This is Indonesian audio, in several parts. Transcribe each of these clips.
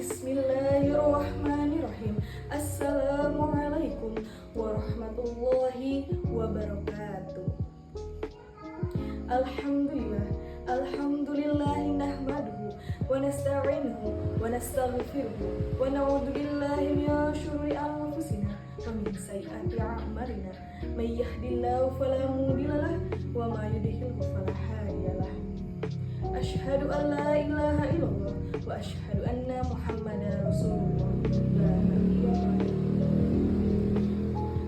Bismillahirrahmanirrahim. Assalamualaikum warahmatullahi wabarakatuh. Alhamdulillahi nahmaduhu wa nasta'inuhu wa nastaghfiruhu wa na'udzu billahi min syururi anfusina wa min sayyiati a'malina. May yahdihillahu fala mudhillalah wa may yudhlilhu fala hadiyalah. Asyhadu an la ilaha illallah wa asyhadu anna Muhammadar Rasulullah.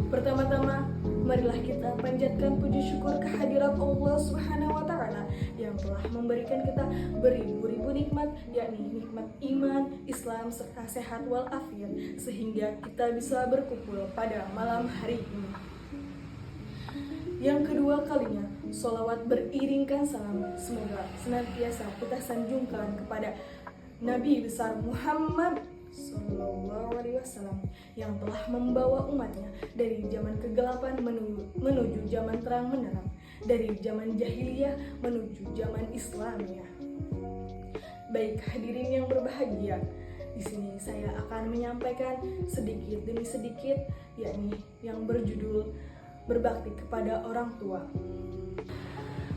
Pertama-tama, marilah kita panjatkan puji syukur kehadirat Allah Subhanahu wa taala yang telah memberikan kita beribu-ribu nikmat, yakni nikmat iman, Islam serta sehat walafiat, sehingga kita bisa berkumpul pada malam hari ini. Yang kedua kalinya, sholawat beriringkan salam semoga senantiasa kita sanjungkan kepada Nabi besar Muhammad Sallallahu Alaihi Wasallam yang telah membawa umatnya dari zaman kegelapan menuju zaman terang benderang, dari zaman jahiliyah menuju zaman Islamiyah. Baik hadirin yang berbahagia, di sini saya akan menyampaikan sedikit demi sedikit, yakni yang berjudul berbakti kepada orang tua.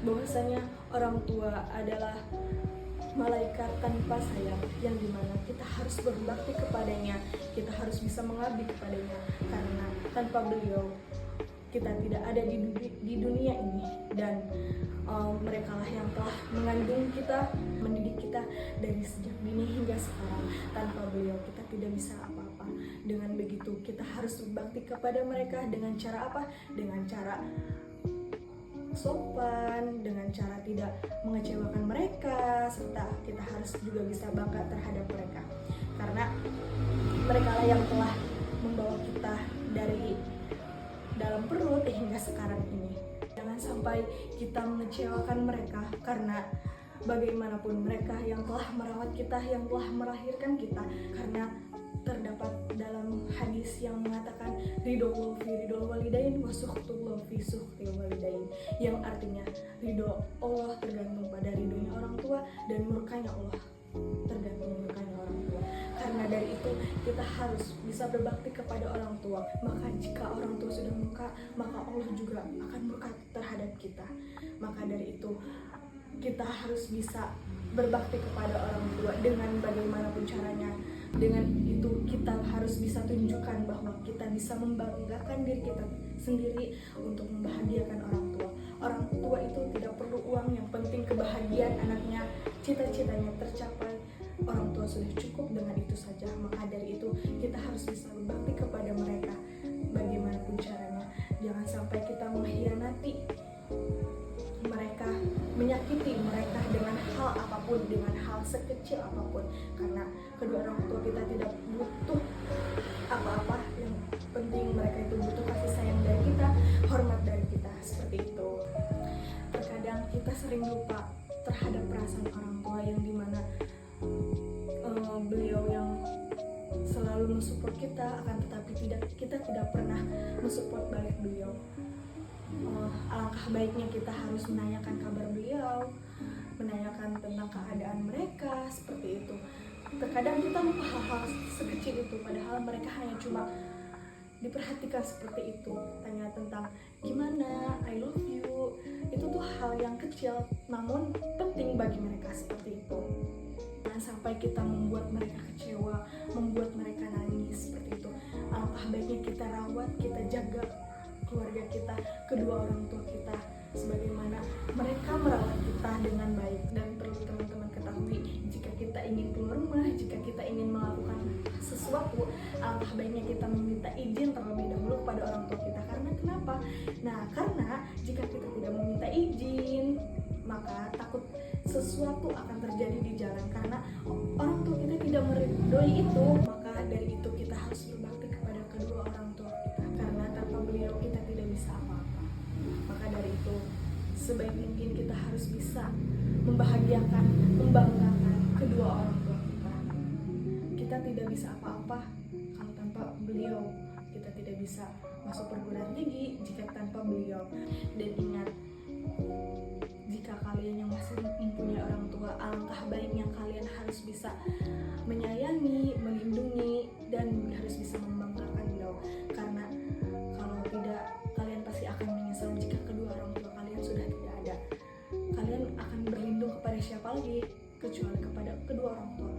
Bahwasanya orang tua adalah malaikat tanpa sayap yang dimana kita harus berbakti kepadanya, kita harus bisa mengabdi kepadanya, karena tanpa beliau kita tidak ada di dunia ini. Dan mereka lah yang telah mengandung kita, mendidik kita dari sejak dini hingga sekarang. Tanpa beliau kita tidak bisa apa-apa. Dengan begitu kita harus berbakti kepada mereka dengan cara apa? Dengan cara sopan, dengan cara tidak mengecewakan mereka, serta kita harus juga bisa bangga terhadap mereka, karena mereka lah yang telah membawa kita dari dalam perut hingga sekarang ini. Jangan sampai kita mengecewakan mereka, karena bagaimanapun mereka yang telah merawat kita, yang telah melahirkan kita. Karena terdapat dalam hadis yang mengatakan ridho fi ridho walidain wa suhtullah fi suhtil walidain, yang artinya ridho Allah tergantung pada ridhonya orang tua dan murkanya Allah tergantung murkanya orang tua. Karena dari itu kita harus bisa berbakti kepada orang tua. Maka jika orang tua sudah murka, maka Allah juga akan murka terhadap kita. Maka dari itu kita harus bisa berbakti kepada orang tua dengan bagaimanapun caranya. Dengan itu kita harus bisa tunjukkan bahwa kita bisa membanggakan diri kita sendiri untuk membahagiakan orang tua. Orang tua itu tidak perlu uang, yang penting kebahagiaan anaknya, cita-citanya tercapai. Orang tua sudah cukup dengan itu saja. Maka dari itu kita harus bisa berbakti kepada mereka bagaimanapun caranya. Jangan sampai kita mengkhianati mereka, menyakiti mereka dengan hal apapun, dengan hal sekecil apapun, karena kedua orang tua kita tidak butuh apa-apa. Yang penting mereka itu butuh kasih sayang dari kita, hormat dari kita, seperti itu. Terkadang kita sering lupa terhadap perasaan orang tua, yang dimana beliau yang selalu mensupport kita, akan tetapi kita tidak pernah mensupport balik beliau. Alangkah baiknya kita harus menanyakan kabar beliau, menanyakan tentang keadaan mereka, seperti itu. Terkadang kita lupa hal-hal sekecil itu, padahal mereka hanya cuma diperhatikan seperti itu. Tanya tentang gimana, I love you, itu tuh hal yang kecil namun penting bagi mereka, seperti itu. Jangan sampai kita membuat mereka kecewa, membuat mereka nangis, seperti itu. Alangkah baiknya kita rawat, kita jaga keluarga kita, kedua orang tua kita, sebagaimana mereka merawat kita dengan baik. Dan perlu teman-teman ketahui, jika kita ingin keluar rumah, jika kita ingin melakukan sesuatu, alangkah baiknya kita meminta izin terlebih dahulu kepada orang tua kita. Karena kenapa? Nah, karena jika kita tidak meminta izin, maka takut sesuatu akan terjadi di jalan, karena orang tua kita tidak meridhoi itu. Maka dari itu kita harus berbakti kepada kedua orang tua kita, karena tanpa beliau kita tidak bisa apa-apa. Maka dari itu sebaik mungkin kita harus bisa membahagiakan, membanggakan kedua orang tua kita. Kita tidak bisa apa-apa kalau tanpa beliau. Kita tidak bisa masuk perguruan tinggi jika tanpa beliau. Dan ingat, Jika kalian yang masih mempunyai orang tua, alangkah baiknya kalian harus bisa menyayangi, melindungi, dan harus bisa membanggakan beliau. Karena kalau tidak, kalian pasti akan menyesal jika kedua orang tua kalian sudah tidak ada. Kalian akan berlindung kepada siapa lagi kecuali kepada kedua orang tua.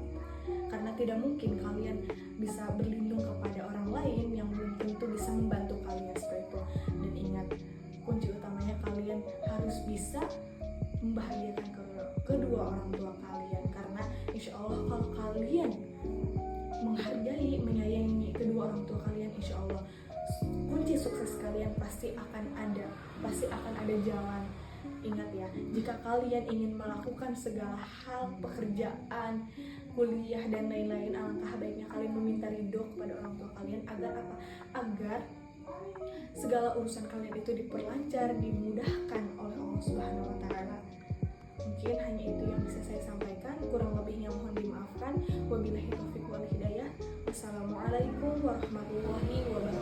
Karena tidak mungkin kalian bisa berlindung kepada orang lain yang belum tentu bisa membantu kalian seperti itu. Dan ingat, kunci utamanya kalian harus bisa membahagiakan kedua orang tua kalian. Karena insya Allah kalau kalian menghargai, menyayangi kedua orang tua kalian, insya Allah kunci sukses kalian pasti akan ada jalan. Ingat ya, jika kalian ingin melakukan segala hal, pekerjaan, kuliah, dan lain-lain, alangkah baiknya kalian meminta ridho kepada orang tua kalian agar apa? Agar segala urusan kalian itu diperlancar, dimudahkan oleh Allah Subhanahu wa Ta'ala. Mungkin hanya itu yang bisa saya sampaikan, kurang lebihnya mohon dimaafkan. Wabillahi taufiq wal hidayah. Wassalamualaikum warahmatullahi wabarakatuh.